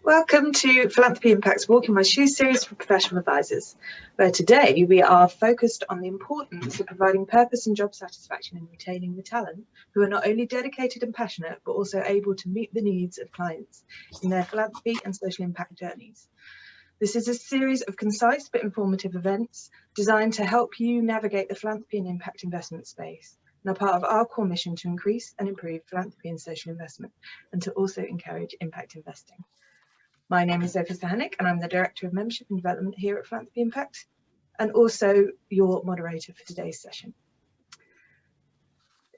Welcome to Philanthropy Impact's Walk in My Shoes series for professional advisors, where today we are focused on the importance of providing purpose and job satisfaction in retaining the talent who are not only dedicated and passionate, but also able to meet the needs of clients in their philanthropy and social impact journeys. This is a series of concise but informative events designed to help you navigate the philanthropy and impact investment space, and are part of our core mission to increase and improve philanthropy and social investment, and to also encourage impact investing. My name is Sophie Stahanik, and I'm the Director of Membership and Development here at Philanthropy Impact, and also your moderator for today's session.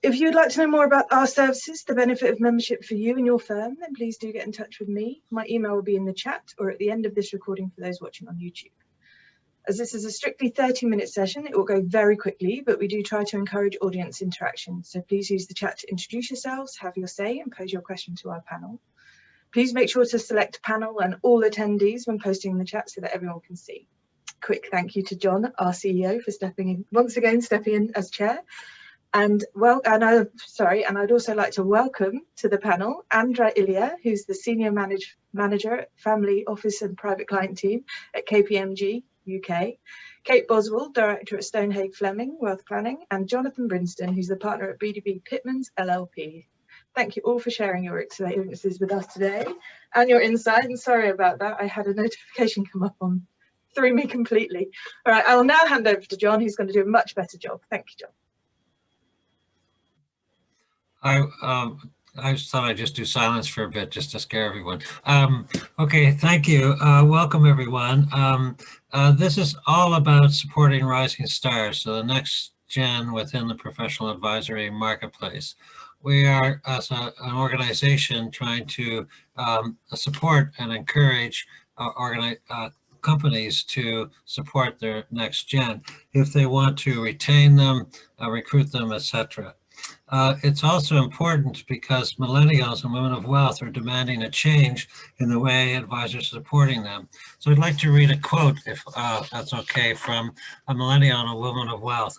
If you'd like to know more about our services, the benefit of membership for you and your firm, then please do get in touch with me. My email will be in the chat or at the end of this recording for those watching on YouTube. As this is a strictly 30-minute session, it will go very quickly, but we do try to encourage audience interaction. So please use the chat to introduce yourselves, have your say, and pose your question to our panel. Please make sure to select panel and all attendees when posting in the chat so that everyone can see. Quick thank you to John, our CEO, for stepping in as chair. And I'd also like to welcome to the panel Andrei Li, who's the Senior Manager at Family Office and Private Client Team at KPMG UK, Kate Boswell, Director at Stonehage Fleming, Wealth Planning, and Jonathan Brinsden, who's the partner at BDB Pitmans LLP. Thank you all for sharing your experiences with us today and your insight. And sorry about that. I had a notification come up threw me completely. All right, I'll now hand over to John, who's going to do a much better job. Thank you, John. I just thought I'd just do silence for a bit just to scare everyone. Okay, thank you. Welcome, everyone. This is all about supporting rising stars, so the next gen within the professional advisory marketplace. We are, as an organization, trying to support and encourage companies to support their next gen if they want to retain them, recruit them, etc. It's also important because millennials and women of wealth are demanding a change in the way advisors are supporting them. So I'd like to read a quote, if that's okay, from a millennial and a woman of wealth.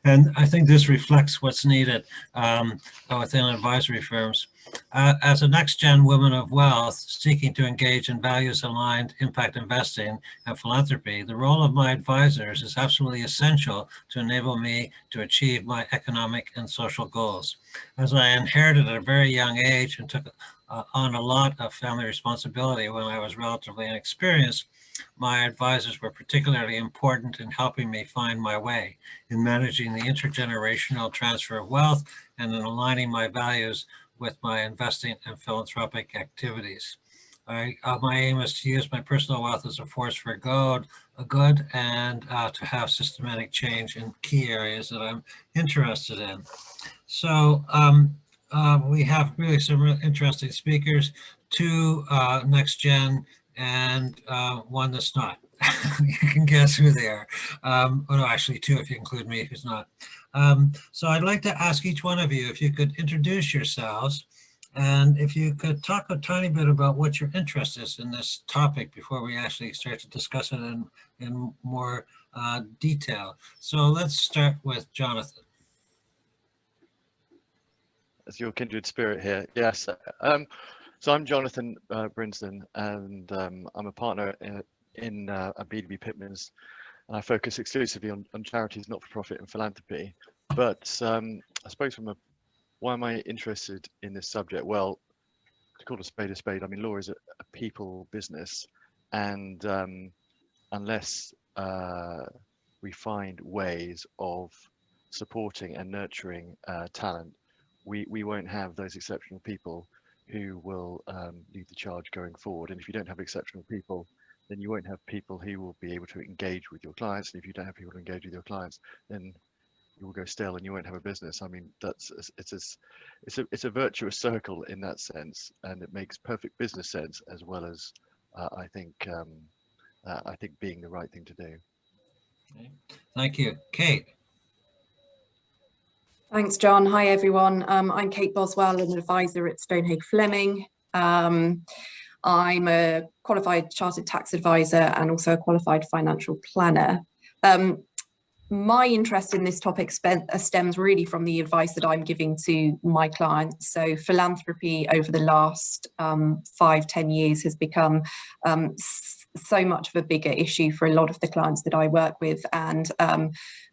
And I think this reflects what's needed within advisory firms. As a next-gen woman of wealth seeking to engage in values-aligned impact investing and philanthropy, the role of my advisors is absolutely essential to enable me to achieve my economic and social goals. As I inherited at a very young age and took on a lot of family responsibility when I was relatively inexperienced, my advisors were particularly important in helping me find my way in managing the intergenerational transfer of wealth and in aligning my values with my investing and philanthropic activities. My aim is to use my personal wealth as a force for good and to have systematic change in key areas that I'm interested in. So we have really some really interesting speakers, two next gen and one that's not. You can guess who they are. No, actually two if you include me, who's not. So I'd like to ask each one of you if you could introduce yourselves and if you could talk a tiny bit about what your interest is in this topic before we actually start to discuss it in more detail. So let's start with Jonathan. As your kindred spirit here, yes. So I'm Jonathan Brinsden, and I'm a partner in a BDB Pitmans, and I focus exclusively on charities, not-for-profit and philanthropy. But I suppose why am I interested in this subject? Well, to call a spade, I mean, law is a people business, and unless we find ways of supporting and nurturing talent, we won't have those exceptional people who will lead the charge going forward. And if you don't have exceptional people, then you won't have people who will be able to engage with your clients. And if you don't have people to engage with your clients, then you will go stale and you won't have a business. I mean, it's a virtuous circle in that sense, and it makes perfect business sense, as well as I think being the right thing to do. Okay. Thank you. Kate. Thanks, John. Hi, everyone. I'm Kate Boswell, an advisor at Stonehage Fleming. I'm a qualified chartered tax advisor and also a qualified financial planner. My interest in this topic stems really from the advice that I'm giving to my clients. So philanthropy over the last 5-10 years has become so much of a bigger issue for a lot of the clients that I work with, and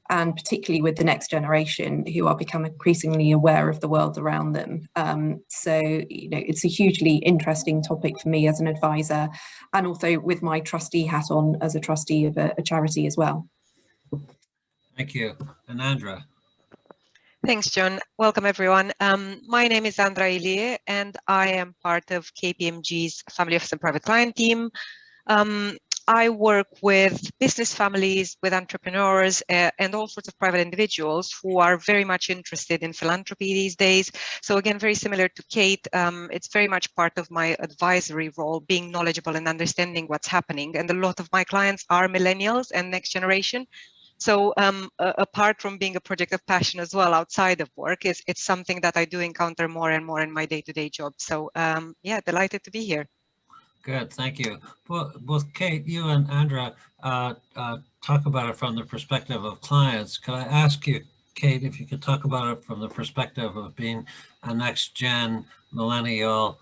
particularly with the next generation, who are becoming increasingly aware of the world around them. So, you know, it's a hugely interesting topic for me as an advisor, and also with my trustee hat on as a trustee of a charity as well. Thank you. And Andra. Thanks, John. Welcome, everyone. My name is Andrei Li, and I am part of KPMG's Family Office and Private Client team. I work with business families, with entrepreneurs, and all sorts of private individuals who are very much interested in philanthropy these days. So again, very similar to Kate, it's very much part of my advisory role, being knowledgeable and understanding what's happening. And a lot of my clients are millennials and next generation. So apart from being a project of passion as well outside of work, it's something that I do encounter more and more in my day-to-day job. So yeah, delighted to be here. Good, thank you. Both Kate, you and Andra talk about it from the perspective of clients. Could I ask you, Kate, if you could talk about it from the perspective of being a next-gen millennial,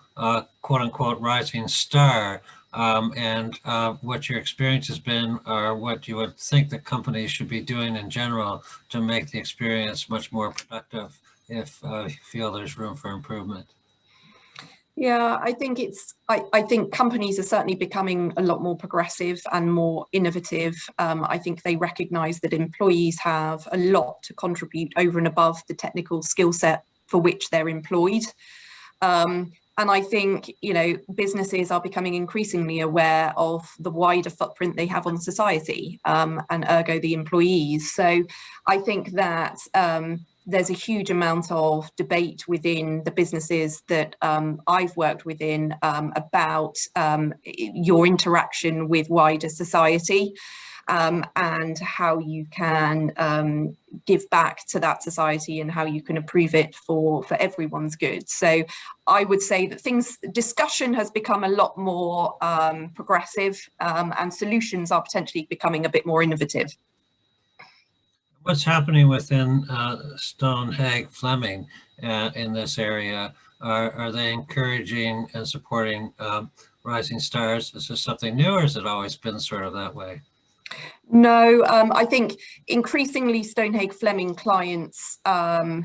quote-unquote, rising star, and what your experience has been, or what you would think the companies should be doing in general to make the experience much more productive if you feel there's room for improvement? Yeah, I think I think companies are certainly becoming a lot more progressive and more innovative. I think they recognise that employees have a lot to contribute over and above the technical skill set for which they're employed. And I think, you know, businesses are becoming increasingly aware of the wider footprint they have on society, and ergo the employees. So I think that there's a huge amount of debate within the businesses that I've worked within about your interaction with wider society, and how you can give back to that society and how you can improve it for everyone's good. So I would say that discussion has become a lot more progressive, and solutions are potentially becoming a bit more innovative. What's happening within Stonehage Fleming in this area? Are they encouraging and supporting rising stars? Is this something new, or has it always been sort of that way? No, I think increasingly Stonehage Fleming clients that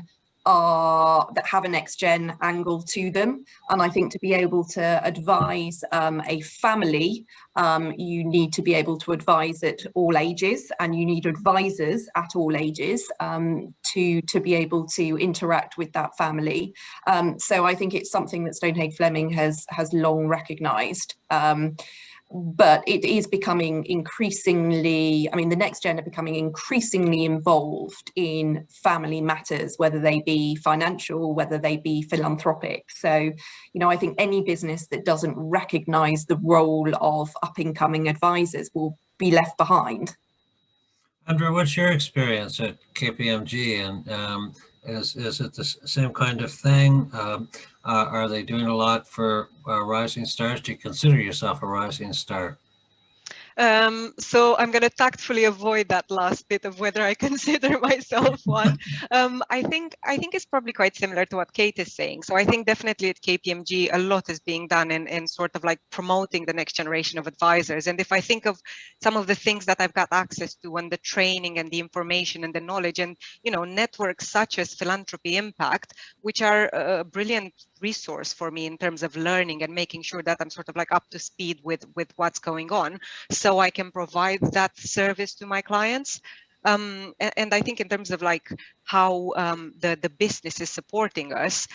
have a next gen angle to them, and I think to be able to advise a family, you need to be able to advise at all ages, and you need advisors at all ages to be able to interact with that family. So I think it's something that Stonehage Fleming has long recognised. But it is becoming increasingly, I mean, the next gen are becoming increasingly involved in family matters, whether they be financial, whether they be philanthropic. So, you know, I think any business that doesn't recognise the role of up-and-coming advisors will be left behind. Andra, what's your experience at KPMG, and is it the same kind of thing? Are they doing a lot for rising stars? Do you consider yourself a rising star? So I'm going to tactfully avoid that last bit of whether I consider myself one. I think it's probably quite similar to what Kate is saying. So I think definitely at KPMG, a lot is being done in sort of like promoting the next generation of advisors. And if I think of some of the things that I've got access to, and the training and the information and the knowledge, and, you know, networks such as Philanthropy Impact, which are a brilliant resource for me in terms of learning and making sure that I'm sort of like up to speed with what's going on, so I can provide that service to my clients. And I think in terms of like how the business is supporting us,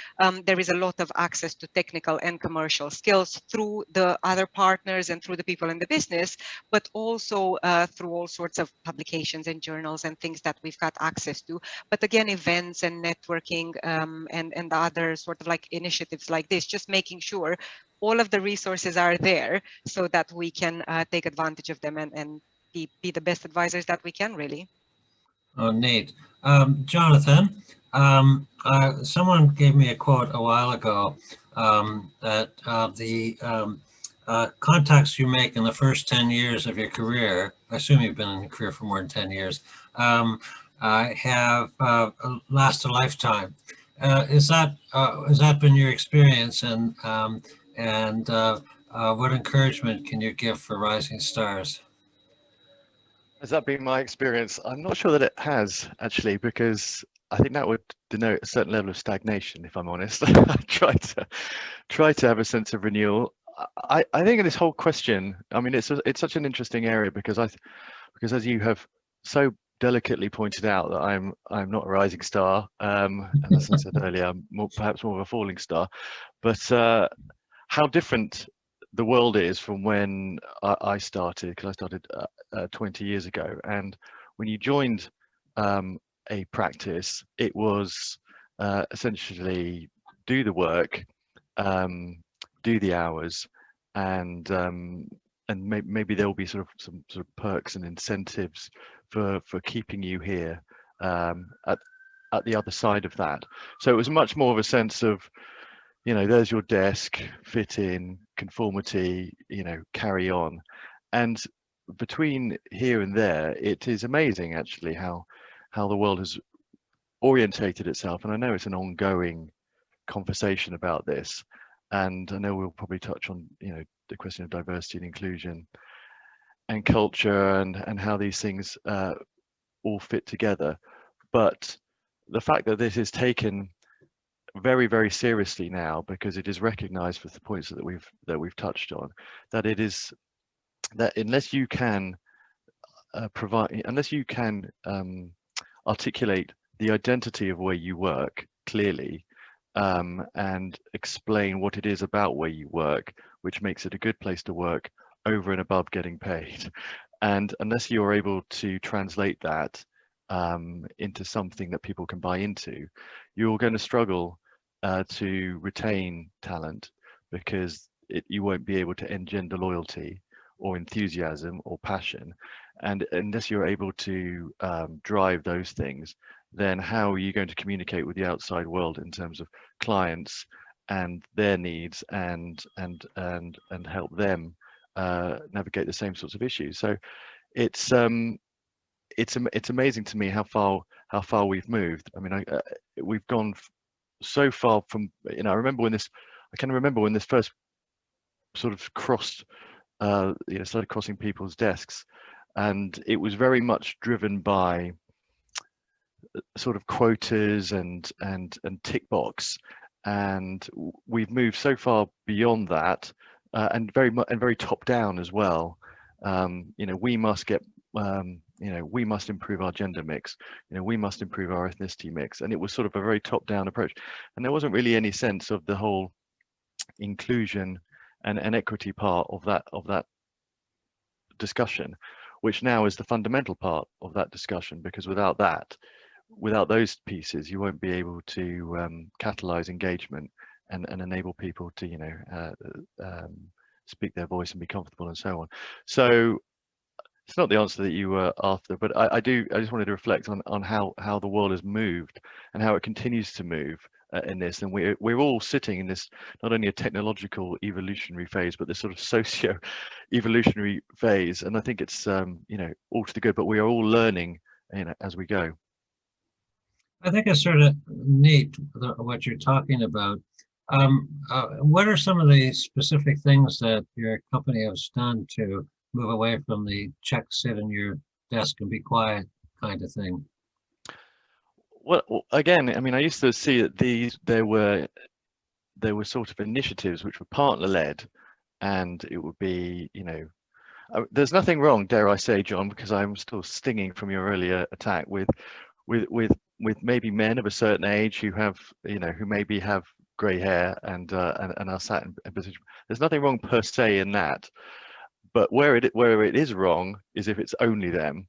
there is a lot of access to technical and commercial skills through the other partners and through the people in the business, but also through all sorts of publications and journals and things that we've got access to. But again, events and networking and other sort of like initiatives like this, just making sure all of the resources are there so that we can take advantage of them and be the best advisors that we can, really. Oh, neat. Jonathan, someone gave me a quote a while ago that the contacts you make in the first 10 years of your career, I assume you've been in your career for more than 10 years, have last a lifetime. Has that been your experience, and what encouragement can you give for rising stars? Has that been my experience? I'm not sure that it has, actually, because I think that would denote a certain level of stagnation, if I'm honest. I try to have a sense of renewal. I think in this whole question, I mean, it's such an interesting area because as you have so delicately pointed out, that I'm not a rising star, and as I said earlier, I'm perhaps more of a falling star. But how different the world is from when I started, because I started 20 years ago. And when you joined a practice, it was essentially do the work, do the hours, and maybe there will be some sort of perks and incentives for keeping you here at the other side of that. So it was much more of a sense of, you know, there's your desk, fit in, conformity, you know, carry on. And between here and there, it is amazing actually how the world has orientated itself. And I know it's an ongoing conversation about this, and I know we'll probably touch on, you know, the question of diversity and inclusion and culture and how these things all fit together. But the fact that this is taken very, very seriously now, because it is recognized for the points that we've touched on, that it is that unless you can articulate the identity of where you work clearly, and explain what it is about where you work which makes it a good place to work over and above getting paid, and unless you're able to translate that into something that people can buy into, you're going to struggle to retain talent, because you won't be able to engender loyalty or enthusiasm or passion. And unless you're able to drive those things, then how are you going to communicate with the outside world in terms of clients and their needs, and help them navigate the same sorts of issues? So it's amazing to me how far we've moved. I mean, we've gone so far from, you know, I can remember when this first sort of crossed, you know, started crossing people's desks, and it was very much driven by sort of quotas and tick box, and we've moved so far beyond that, and very top down as well. You know, we must get, you know, we must improve our gender mix, you know, we must improve our ethnicity mix, and it was sort of a very top down approach, and there wasn't really any sense of the whole inclusion and equity part of that discussion, which now is the fundamental part of that discussion, because without those pieces, you won't be able to catalyze engagement and enable people to, you know, speak their voice and be comfortable and so on. So it's not the answer that you were after, but I just wanted to reflect on how the world has moved and how it continues to move in this. And we're all sitting in this, not only a technological evolutionary phase, but this sort of socio evolutionary phase. And I think it's you know, all to the good, but we are all learning, you know, as we go. I think it's sort of neat what you're talking about. What are some of the specific things that your company has done to move away from the check, sit in your desk and be quiet kind of thing? Well, again, I mean, I used to see that there were sort of initiatives which were partner led, and it would be, you know, there's nothing wrong, dare I say, John, because I'm still stinging from your earlier attack, with maybe men of a certain age who have, you know, who maybe have grey hair and are sat in position. There's nothing wrong per se in that, but where it is wrong is if it's only them,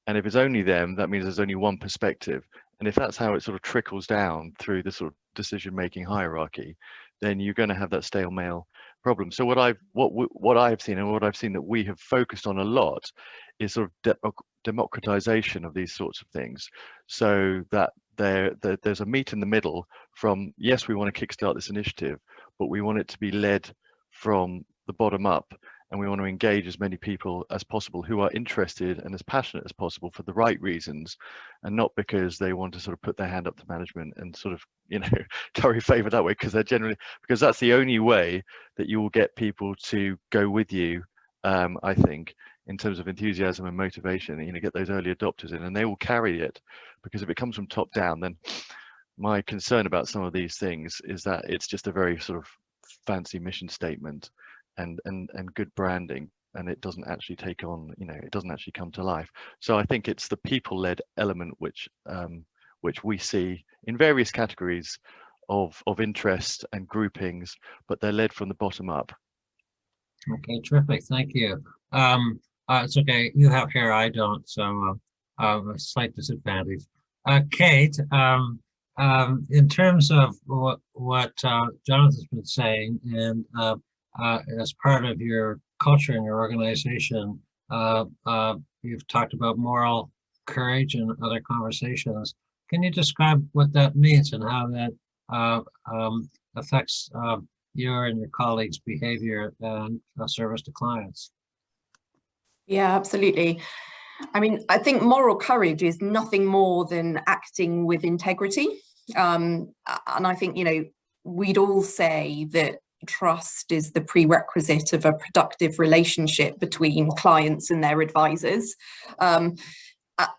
and if it's only them, that means there's only one perspective. And if that's how it sort of trickles down through the sort of decision-making hierarchy, then you're going to have that stale male problem. So what I've seen, and what I've seen that we have focused on a lot, is sort of democratization of these sorts of things, so that there's a meet in the middle from, yes, we want to kickstart this initiative, but we want it to be led from the bottom up, and we want to engage as many people as possible who are interested and as passionate as possible for the right reasons, and not because they want to sort of put their hand up to management and sort of, you know, curry favor that way, because that's the only way that you will get people to go with you, I think, in terms of enthusiasm and motivation. You know, get those early adopters in, and they will carry it, because if it comes from top down, then my concern about some of these things is that it's just a very sort of fancy mission statement and good branding, and it doesn't actually take on, you know, it doesn't actually come to life. So I think it's the people-led element which we see in various categories of interest and groupings, but they're led from the bottom up. Okay, terrific, thank you. It's okay, you have hair, I don't, so a slight disadvantage. Kate, in terms of what Jonathan's been saying, and as part of your culture in your organization, you've talked about moral courage and other conversations. Can you describe what that means and how that affects your and your colleagues' behavior and service to clients? Yeah, absolutely. I mean, I think moral courage is nothing more than acting with integrity. And I think, you know, we'd all say that trust is the prerequisite of a productive relationship between clients and their advisors. And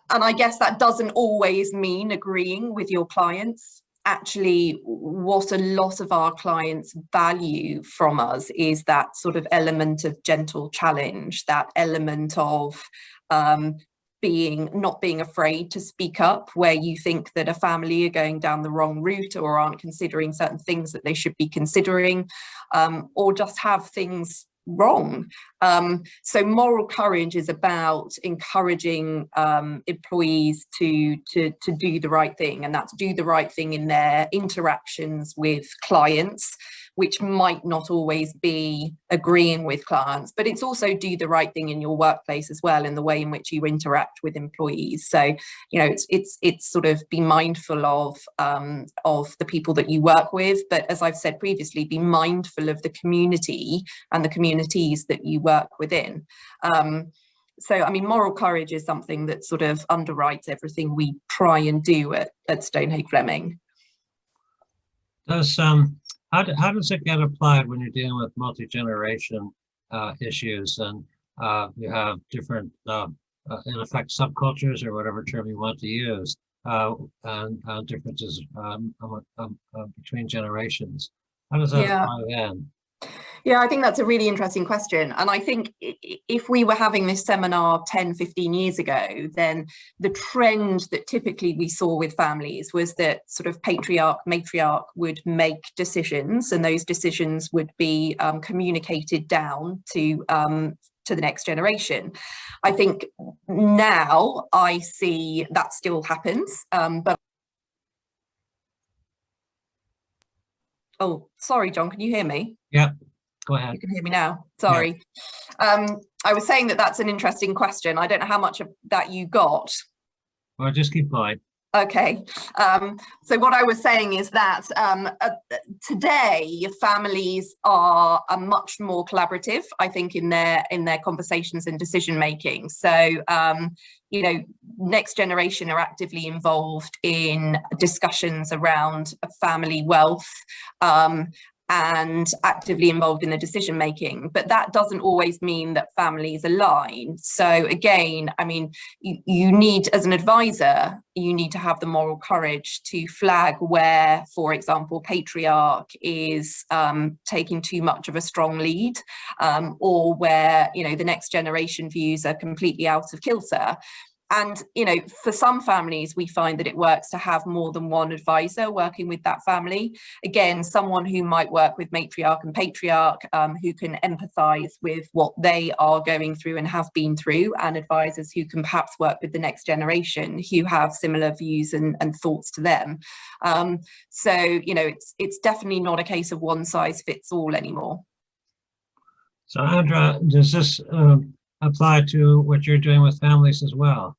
I guess that doesn't always mean agreeing with your clients. Actually, what a lot of our clients value from us is that sort of element of gentle challenge, that element of not being afraid to speak up where you think that a family are going down the wrong route or aren't considering certain things that they should be considering, or just have things wrong. So moral courage is about encouraging employees to do the right thing, and that's do the right thing in their interactions with clients, which might not always be agreeing with clients, but it's also do the right thing in your workplace as well, in the way in which you interact with employees. So, you know, it's sort of be mindful of the people that you work with, but as I've said previously, be mindful of the community and the communities that you work within. So, I mean, moral courage is something that sort of underwrites everything we try and do at Stonehage Fleming. How does it get applied when you're dealing with multi-generation issues, and you have different, in effect, subcultures or whatever term you want to use, and differences between generations? How does that apply then? Yeah, I think that's a really interesting question. And I think if we were having this seminar 10, 15 years ago, then the trend that typically we saw with families was that sort of patriarch, matriarch would make decisions, and those decisions would be communicated down to the next generation. I think now I see that still happens, but oh, sorry, John, can you hear me? Yeah. Go ahead. You can hear me now. Sorry. Yeah. I was saying that that's an interesting question. I don't know how much of that you got. Well, just keep going. Okay. So what I was saying is that today families are much more collaborative, I think, in their conversations and decision making. So you know, next generation are actively involved in discussions around family wealth, and actively involved in the decision making, but that doesn't always mean that families align. So again, I mean, you need, as an advisor, you need to have the moral courage to flag where, for example, patriarch is taking too much of a strong lead, or where, you know, the next generation views are completely out of kilter. And, you know, for some families, we find that it works to have more than one advisor working with that family. Again, someone who might work with matriarch and patriarch, who can empathise with what they are going through and have been through, and advisors who can perhaps work with the next generation who have similar views and thoughts to them. So, you know, it's definitely not a case of one size fits all anymore. So, Andra, does this apply to what you're doing with families as well?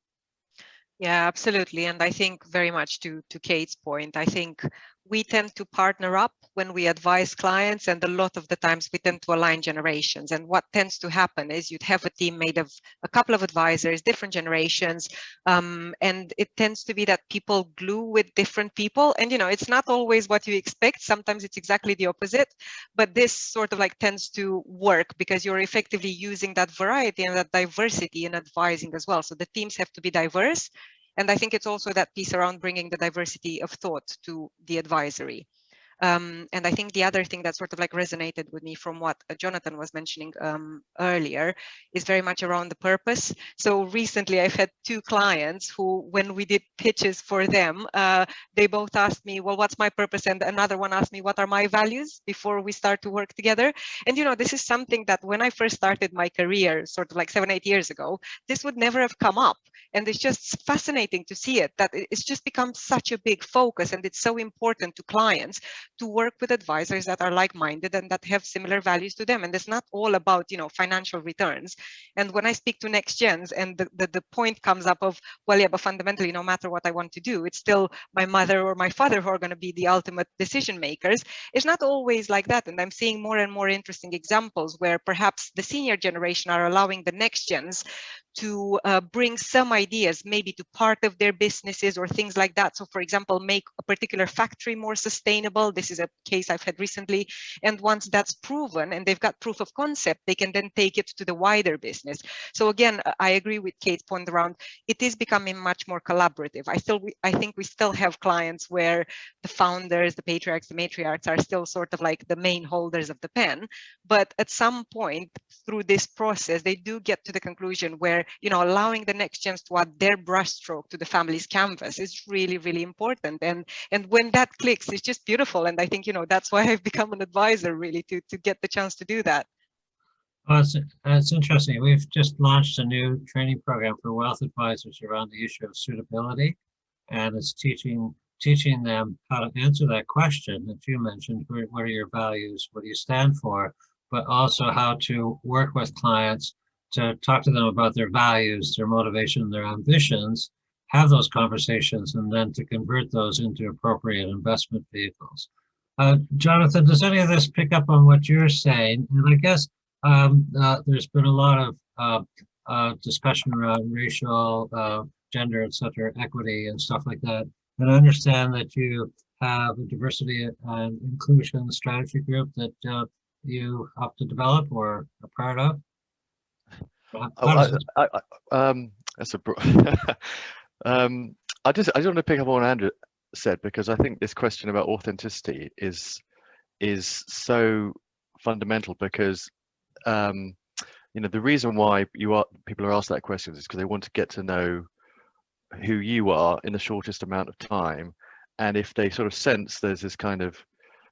Yeah, absolutely. And I think very much to Kate's point, I think we tend to partner up when we advise clients, and a lot of the times we tend to align generations. And what tends to happen is you'd have a team made of a couple of advisors, different generations, and it tends to be that people glue with different people. And it's not always what you expect. Sometimes it's exactly the opposite, but this sort of like tends to work because you're effectively using that variety and that diversity in advising as well. So the teams have to be diverse. And I think it's also that piece around bringing the diversity of thought to the advisory. And I think the other thing that sort of like resonated with me from what Jonathan was mentioning earlier is very much around the purpose. So recently I've had 2 clients who, when we did pitches for them, they both asked me, well, what's my purpose? And another one asked me, what are my values before we start to work together? And, this is something that when I first started my career, sort of like 7-8 years ago, this would never have come up. And it's just fascinating to see it, that it's just become such a big focus, and it's so important to clients to work with advisors that are like-minded and that have similar values to them. And it's not all about, financial returns. And when I speak to next gens and the point comes up of, well, yeah, but fundamentally, no matter what I want to do, it's still my mother or my father who are going to be the ultimate decision makers. It's not always like that. And I'm seeing more and more interesting examples where perhaps the senior generation are allowing the next gens to bring some ideas maybe to part of their businesses or things like that. So for example, make a particular factory more sustainable. This is a case I've had recently. And once that's proven and they've got proof of concept, they can then take it to the wider business. So again, I agree with Kate's point around it is becoming much more collaborative. I think we still have clients where the founders, the patriarchs, the matriarchs are still sort of like the main holders of the pen. But at some point through this process, they do get to the conclusion where allowing the next gens to add their brushstroke to the family's canvas is really, really important. And when that clicks, it's just beautiful. And I think, that's why I've become an advisor, really, to get the chance to do that. Well, it's interesting. We've just launched a new training program for wealth advisors around the issue of suitability, and it's teaching them how to answer that question that you mentioned. What are your values? What do you stand for? But also how to work with clients to talk to them about their values, their motivation, their ambitions, have those conversations, and then to convert those into appropriate investment vehicles. Jonathan, does any of this pick up on what you're saying? And I guess there's been a lot of discussion around racial, gender, et cetera, equity and stuff like that. And I understand that you have a diversity and inclusion strategy group that you help to develop or are part of. That's a I just want to pick up on what Andra said, because I think this question about authenticity is so fundamental, because the reason why people are asked that question is because they want to get to know who you are in the shortest amount of time. And if they sort of sense there's this kind of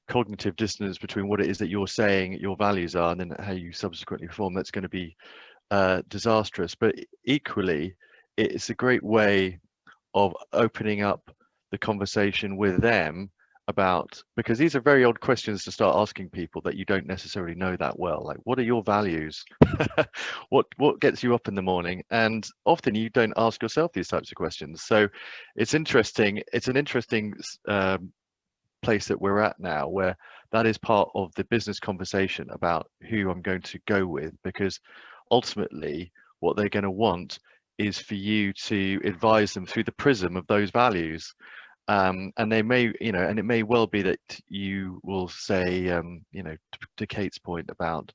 cognitive dissonance between what it is that you're saying your values are and then how you subsequently perform, that's going to be disastrous. But equally, it's a great way of opening up the conversation with them about, because these are very odd questions to start asking people that you don't necessarily know that well, like, what are your values? what gets you up in the morning? And often you don't ask yourself these types of questions. So it's interesting. It's an interesting place that we're at now, where that is part of the business conversation about who I'm going to go with, because ultimately what they're going to want is for you to advise them through the prism of those values. And they may, and it may well be that you will say, to Kate's point about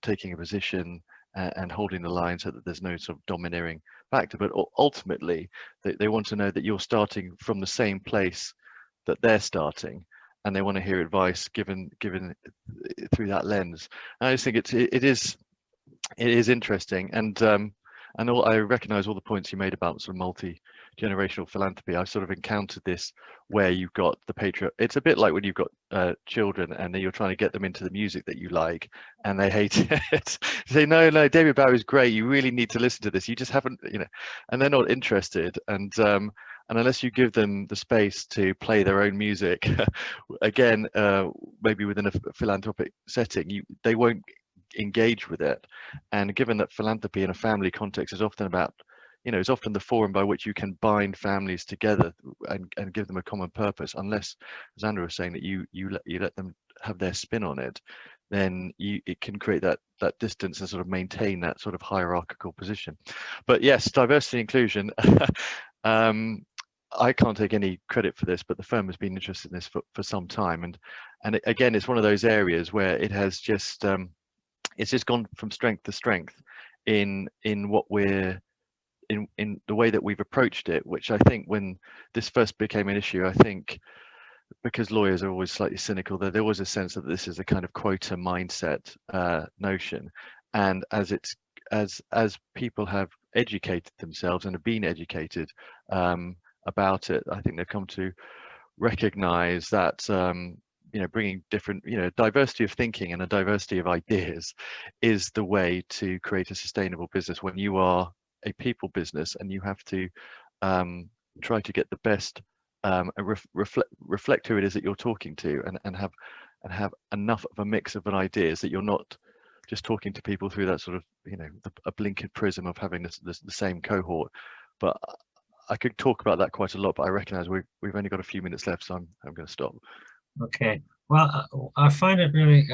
taking a position and holding the line so that there's no sort of domineering factor, but ultimately they want to know that you're starting from the same place that they're starting, and they want to hear advice given through that lens. And I just think it is interesting, and I recognize all the points you made about sort of multi-generational philanthropy. I've sort of encountered this where you've got the patriarch. It's a bit like when you've got children and then you're trying to get them into the music that you like and they hate it. Say, no, David Bowie's great, you really need to listen to this, you just haven't, and they're not interested. And unless you give them the space to play their own music, again, maybe within a philanthropic setting, they won't engage with it. And given that philanthropy in a family context is often about is often the forum by which you can bind families together and give them a common purpose. Unless, as Andra was saying, that you let them have their spin on it, then it can create that distance and sort of maintain that sort of hierarchical position. But yes, diversity and inclusion. I can't take any credit for this, but the firm has been interested in this for some time, and again, it's one of those areas where it has just it's just gone from strength to strength in what we're in the way that we've approached it, which I think when this first became an issue, I think because lawyers are always slightly cynical, there was a sense that this is a kind of quota mindset notion, and as people have educated themselves and have been educated about it, I think they've come to recognize that bringing different diversity of thinking and a diversity of ideas is the way to create a sustainable business when you are a people business, and you have to try to get the best reflect who it is that you're talking to, and have enough of a mix of ideas that you're not just talking to people through that sort of a blinkered prism of having the same cohort. But I could talk about that quite a lot, but I recognize we've only got a few minutes left, so I'm going to stop. Okay. Well, I find it really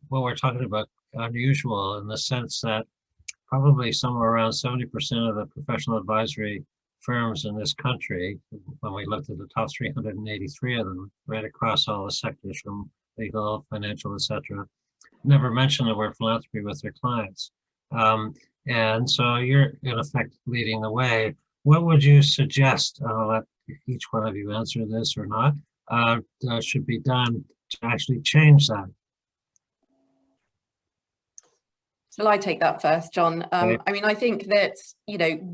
what we're talking about unusual in the sense that probably somewhere around 70% of the professional advisory firms in this country, when we looked at the top 383 of them, right across all the sectors from legal, financial, etc., never mention the word philanthropy with their clients. And so you're in effect leading the way. What would you suggest, I'll let each one of you answer this or not, should be done to actually change that? Shall I take that first, John? Okay. I mean, I think that,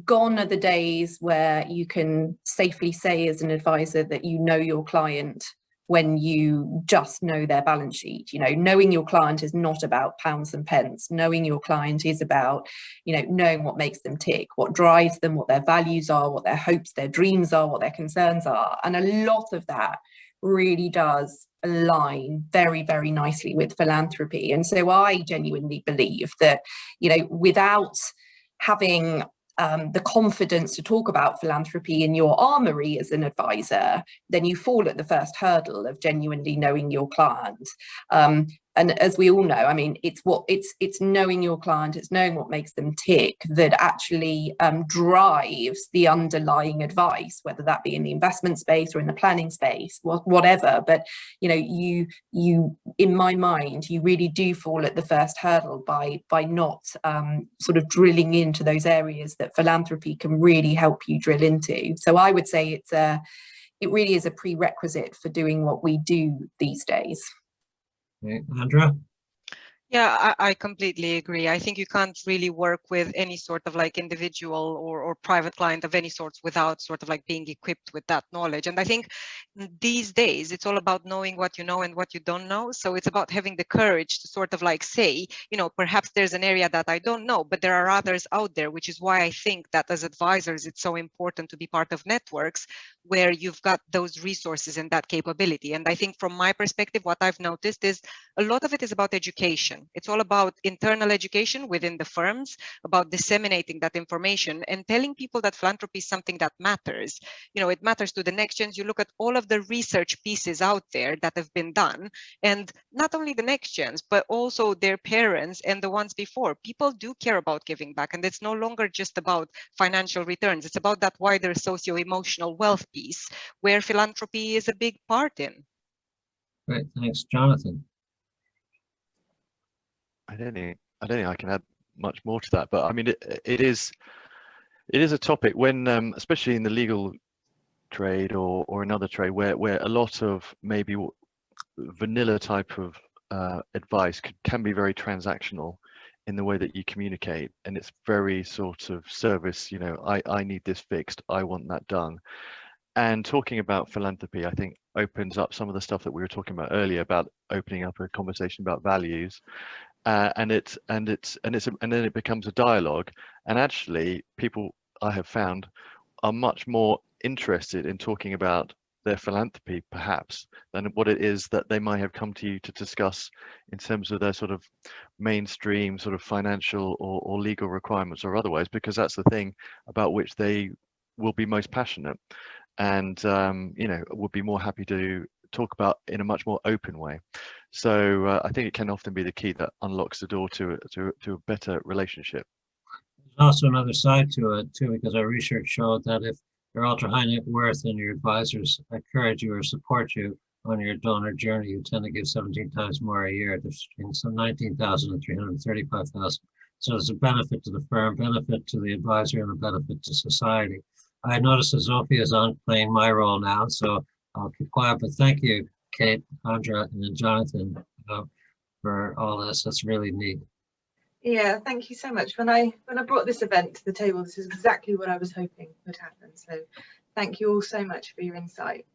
gone are the days where you can safely say as an advisor that you know your client when you just know their balance sheet. Knowing your client is not about pounds and pence. Knowing your client is about, knowing what makes them tick, what drives them, what their values are, what their hopes, their dreams are, what their concerns are. And a lot of that really does align very, very nicely with philanthropy. And so I genuinely believe that, without having the confidence to talk about philanthropy in your armory as an advisor, then you fall at the first hurdle of genuinely knowing your client. And as we all know, I mean, it's knowing your client, it's knowing what makes them tick that actually drives the underlying advice, whether that be in the investment space or in the planning space, whatever. But you in my mind, you really do fall at the first hurdle by not sort of drilling into those areas that philanthropy can really help you drill into. So I would say it really is a prerequisite for doing what we do these days. Okay. Andra? Yeah, I completely agree. I think you can't really work with any sort of like individual or private client of any sorts without sort of like being equipped with that knowledge. And I think these days it's all about knowing what you know and what you don't know. So it's about having the courage to sort of like say, perhaps there's an area that I don't know, but there are others out there, which is why I think that as advisors, it's so important to be part of networks where you've got those resources and that capability. And I think from my perspective, what I've noticed is a lot of it is about education. It's all about internal education within the firms, about disseminating that information and telling people that philanthropy is something that matters. It matters to the next gens. You look at all of the research pieces out there that have been done, and not only the next gens, but also their parents and the ones before. People do care about giving back, and it's no longer just about financial returns. It's about that wider socio-emotional wealth piece where philanthropy is a big part in. Great, thanks. Jonathan? I don't think I can add much more to that, but I mean, it is a topic when, especially in the legal trade or another trade, where a lot of maybe vanilla type of advice can be very transactional in the way that you communicate, and it's very sort of service. I need this fixed, I want that done. And talking about philanthropy, I think, opens up some of the stuff that we were talking about earlier about opening up a conversation about values. And then it becomes a dialogue, and actually people, I have found, are much more interested in talking about their philanthropy perhaps than what it is that they might have come to you to discuss in terms of their sort of mainstream sort of financial or legal requirements or otherwise, because that's the thing about which they will be most passionate and you know, would be more happy to talk about in a much more open way. So I think it can often be the key that unlocks the door to a better relationship. There's also another side to it too, because our research showed that if you're ultra high net worth and your advisors encourage you or support you on your donor journey, you tend to give 17 times more a year. There's between some 19,000 and 335,000. So there's a benefit to the firm, benefit to the advisor, and a benefit to society. I noticed that Sophie is on playing my role now, so I'll keep quiet, but thank you, Kate, Andra, and Jonathan, for all this. That's really neat. Yeah, thank you so much. When I brought this event to the table, this is exactly what I was hoping would happen. So thank you all so much for your insight.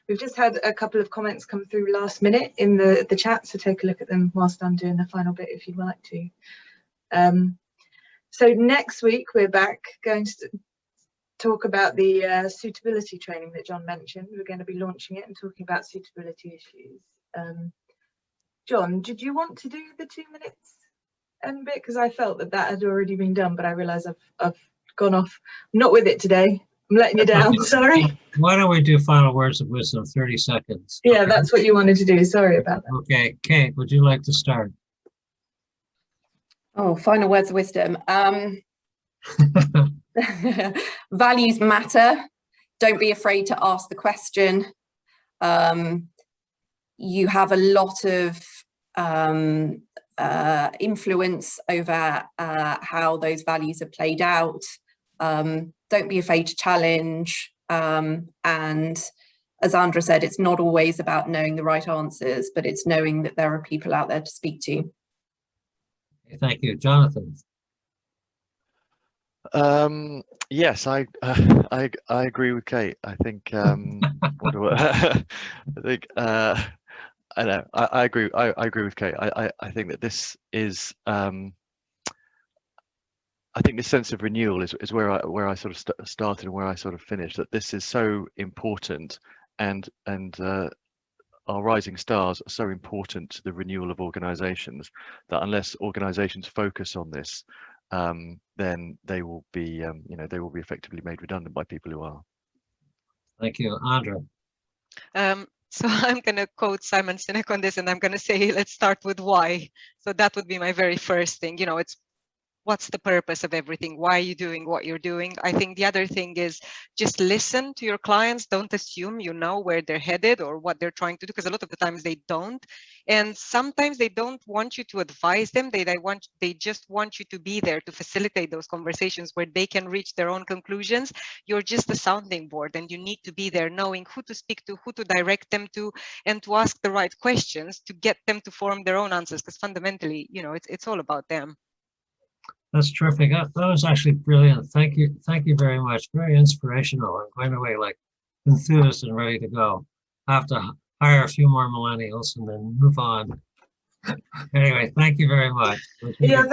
We've just had a couple of comments come through last minute in the chat, so take a look at them whilst I'm doing the final bit if you'd like to. So next week we're back going to talk about the suitability training that John mentioned. We're going to be launching it and talking about suitability issues. John, did you want to do the 2 minutes bit? Because I felt that had already been done, but I realise I've gone off. I'm not with it today. I'm letting you down. Sorry. Why don't we do final words of wisdom, 30 seconds? Yeah, that's what you wanted to do. Sorry about that. Okay, Kate, would you like to start? Oh, final words of wisdom. Values matter. Don't be afraid to ask the question. You have a lot of influence over how those values are played out. Don't be afraid to challenge. And as Andra said, it's not always about knowing the right answers, but it's knowing that there are people out there to speak to. Thank you, Jonathan. Yes, I agree with Kate. I think I think I know I agree. I agree with Kate. I think that this is I think this sense of renewal is where I sort of started and where I sort of finished. That this is so important, and our rising stars are so important to the renewal of organisations, that unless organisations focus on this, then they will be, you know, they will be effectively made redundant by people who are. Thank you, Andra. So I'm going to quote Simon Sinek on this, and I'm going to say, let's start with why. So that would be my very first thing. You know, it's what's the purpose of everything? Why are you doing what you're doing? I think the other thing is just listen to your clients. Don't assume you know where they're headed or what they're trying to do, because a lot of the times they don't. And sometimes they don't want you to advise them. They just want you to be there to facilitate those conversations where they can reach their own conclusions. You're just a sounding board, and you need to be there knowing who to speak to, who to direct them to, and to ask the right questions to get them to form their own answers, because fundamentally, you know, it's all about them. That's terrific. That was actually brilliant. Thank you very much. Very inspirational. I'm going away like enthused and ready to go. I have to hire a few more millennials and then move on. Anyway, thank you very much. Yeah.